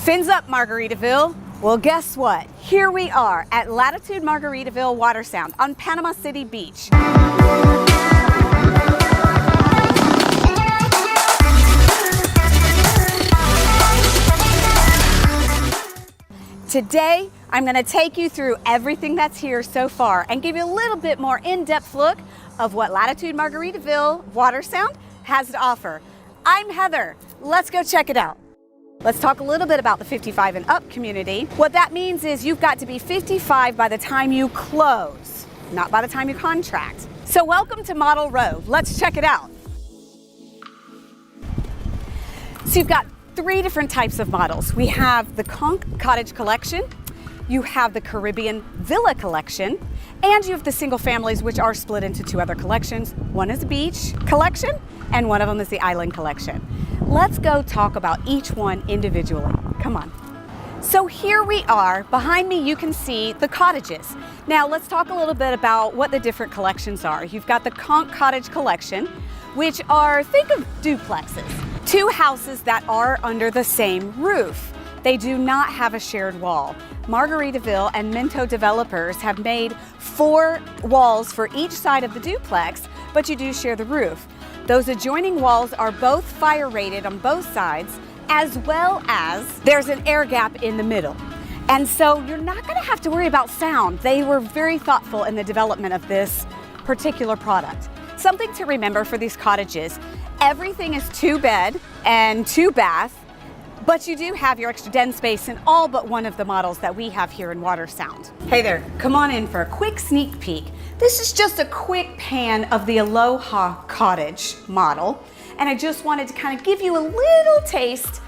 Fins up, Margaritaville. Well, guess what? Here we are at Latitude Margaritaville Watersound on Panama City Beach. Today, I'm going to take you through everything that's here so far and give you a little bit more in-depth look of what Latitude Margaritaville Watersound has to offer. I'm Heather. Let's go check it out. Let's talk a little bit about the 55 and up community. What that means is you've got to be 55 by the time you close, not by the time you contract. So welcome to Model Row. Let's check it out. So you've got 3 different types of models. We have the Conch Cottage Collection, you have the Caribbean Villa Collection, and you have the single families, which are split into 2 other collections. One is the Beach Collection, and one of them is the Island Collection. Let's go talk about each one individually. Come on. So here we are. Behind me, you can see the cottages. Now let's talk a little bit about what the different collections are. You've got the Conch Cottage Collection, which are, think of duplexes. 2 houses that are under the same roof. They do not have a shared wall. Margaritaville and Minto developers have made 4 walls for each side of the duplex, but you do share the roof. Those adjoining walls are both fire rated on both sides, as well as there's an air gap in the middle. And so you're not going to have to worry about sound. They were very thoughtful in the development of this particular product. Something to remember for these cottages, everything is 2 bed and 2 bath, but you do have your extra den space in all but one of the models that we have here in Watersound. Hey there, come on in for a quick sneak peek. This is just a quick pan of the Aloha Cottage model, and I just wanted to kind of give you a little taste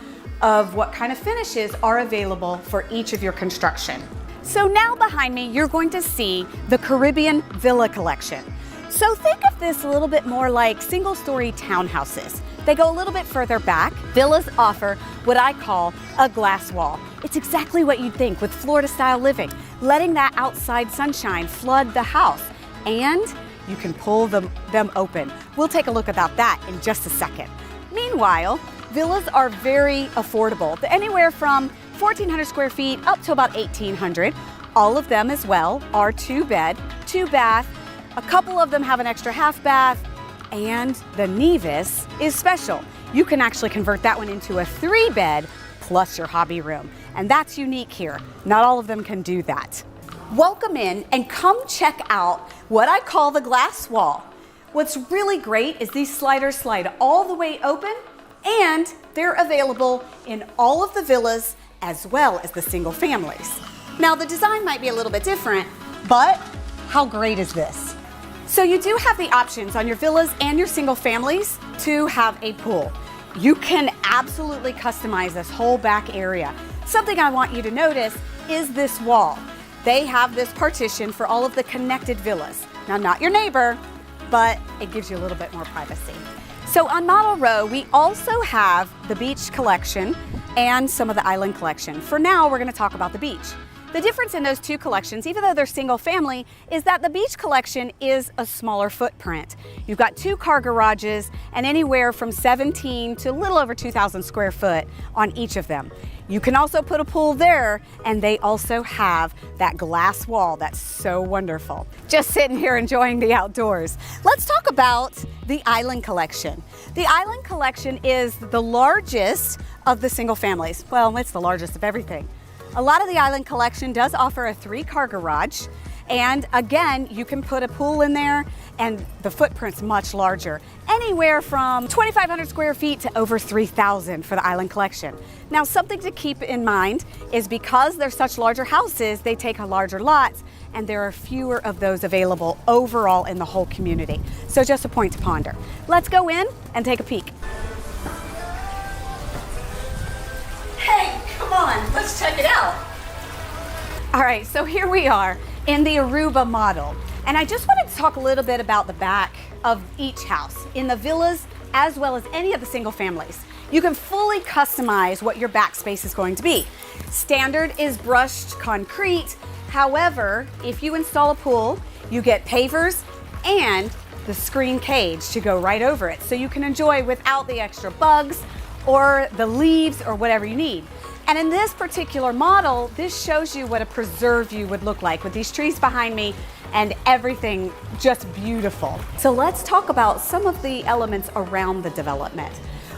of what kind of finishes are available for each of your construction. So now behind me, you're going to see the Caribbean Villa Collection. So think of this a little bit more like single-story townhouses. They go a little bit further back. Villas offer what I call a glass wall. It's exactly what you'd think with Florida-style living, letting that outside sunshine flood the house, and you can pull them open. We'll take a look about that in just a second. Meanwhile, villas are very affordable, anywhere from 1,400 square feet up to about 1,800. All of them as well are 2 bed, 2 bath. A couple of them have an extra half bath, and the Nevis is special. You can actually convert that one into a 3 bed plus your hobby room, and that's unique here. Not all of them can do that. Welcome in and come check out what I call the glass wall. What's really great is these sliders slide all the way open, and they're available in all of the villas as well as the single families. Now the design might be a little bit different, but how great is this? So you do have the options on your villas and your single families to have a pool. You can absolutely customize this whole back area. Something I want you to notice is this wall. They have this partition for all of the connected villas. Now, not your neighbor, but it gives you a little bit more privacy. So on Model Row, we also have the Beach Collection and some of the Island Collection. For now, we're going to talk about the Beach. The difference in those 2 collections, even though they're single family, is that the Beach Collection is a smaller footprint. You've got 2 car garages and anywhere from 17 to a little over 2,000 square foot on each of them. You can also put a pool there, and they also have that glass wall that's so wonderful. Just sitting here enjoying the outdoors. Let's talk about the Island Collection. The Island Collection is the largest of the single families. Well, it's the largest of everything. A lot of the Island Collection does offer a 3-car garage, and again, you can put a pool in there, and the footprint's much larger. Anywhere from 2,500 square feet to over 3,000 for the Island Collection. Now, something to keep in mind is because they're such larger houses, they take a larger lots, and there are fewer of those available overall in the whole community. So just a point to ponder. Let's go in and take a peek. Hey, come on, let's check it out. All right, so here we are in the Aruba model. And I just wanted to talk a little bit about the back of each house. In the villas, as well as any of the single families, you can fully customize what your back space is going to be. Standard is brushed concrete. However, if you install a pool, you get pavers and the screen cage to go right over it, so you can enjoy without the extra bugs or the leaves or whatever you need. And in this particular model, this shows you what a preserve view would look like with these trees behind me and everything just beautiful. So let's talk about some of the elements around the development.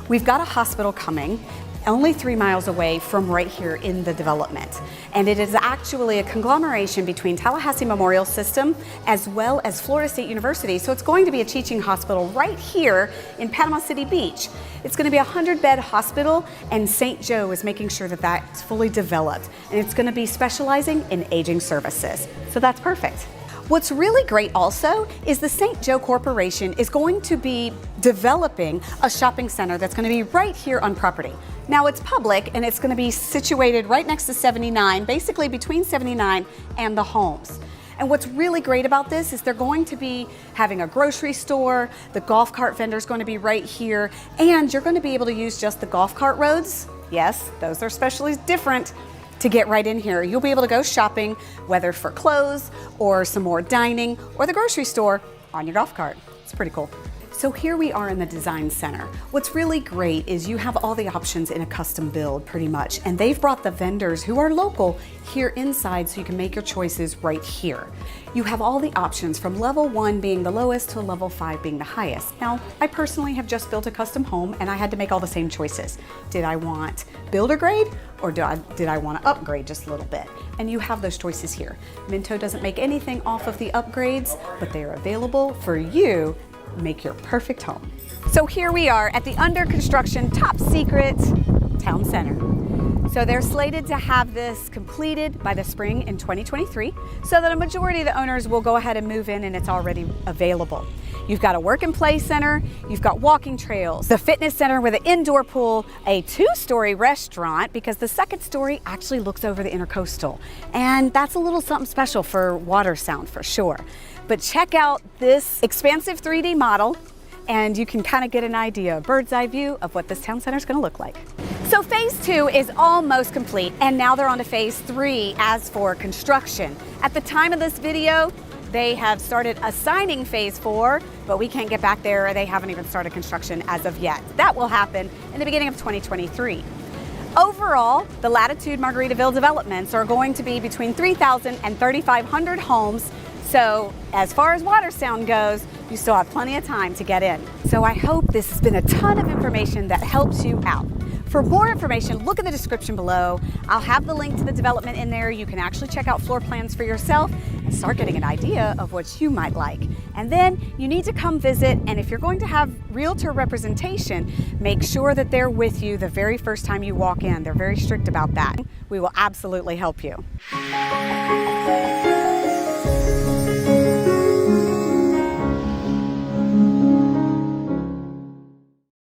We've got a hospital coming only 3 miles away from right here in the development. And it is actually a conglomeration between Tallahassee Memorial System as well as Florida State University. So it's going to be a teaching hospital right here in Panama City Beach. It's going to be a 100-bed hospital, and St. Joe is making sure that that's fully developed. And it's going to be specializing in aging services. So that's perfect. What's really great also is the St. Joe Corporation is going to be developing a shopping center that's going to be right here on property. Now it's public and it's going to be situated right next to 79, basically between 79 and the homes. And what's really great about this is they're going to be having a grocery store, the golf cart vendor is going to be right here, and you're going to be able to use just the golf cart roads. Yes, those are especially different to get right in here. You'll be able to go shopping, whether for clothes or some more dining or the grocery store on your golf cart. It's pretty cool. So here we are in the design center. What's really great is you have all the options in a custom build pretty much, and they've brought the vendors who are local here inside so you can make your choices right here. You have all the options from level 1 being the lowest to level 5 being the highest. Now, I personally have just built a custom home and I had to make all the same choices. Did I want builder grade or did I want to upgrade just a little bit? And you have those choices here. Minto doesn't make anything off of the upgrades, but they are available for you. Make your perfect home. So here we are at the under construction top secret town center. So they're slated to have this completed by the spring in 2023 so that a majority of the owners will go ahead and move in and it's already available. You've got a work and play center, you've got walking trails, the fitness center with an indoor pool, a 2-story restaurant because the 2nd story actually looks over the intercoastal. And that's a little something special for Watersound for sure. But check out this expansive 3D model and you can kind of get an idea, a bird's eye view of what this town center is going to look like. So phase 2 is almost complete and now they're on to phase 3 as for construction. At the time of this video, they have started assigning phase 4, but we can't get back there. They haven't even started construction as of yet. That will happen in the beginning of 2023. Overall, the Latitude Margaritaville developments are going to be between 3,000 and 3,500 homes. So as far as Watersound goes, you still have plenty of time to get in. So I hope this has been a ton of information that helps you out. For more information, look in the description below. I'll have the link to the development in there. You can actually check out floor plans for yourself and start getting an idea of what you might like. And then you need to come visit, and if you're going to have realtor representation, make sure that they're with you the very first time you walk in. They're very strict about that. We will absolutely help you.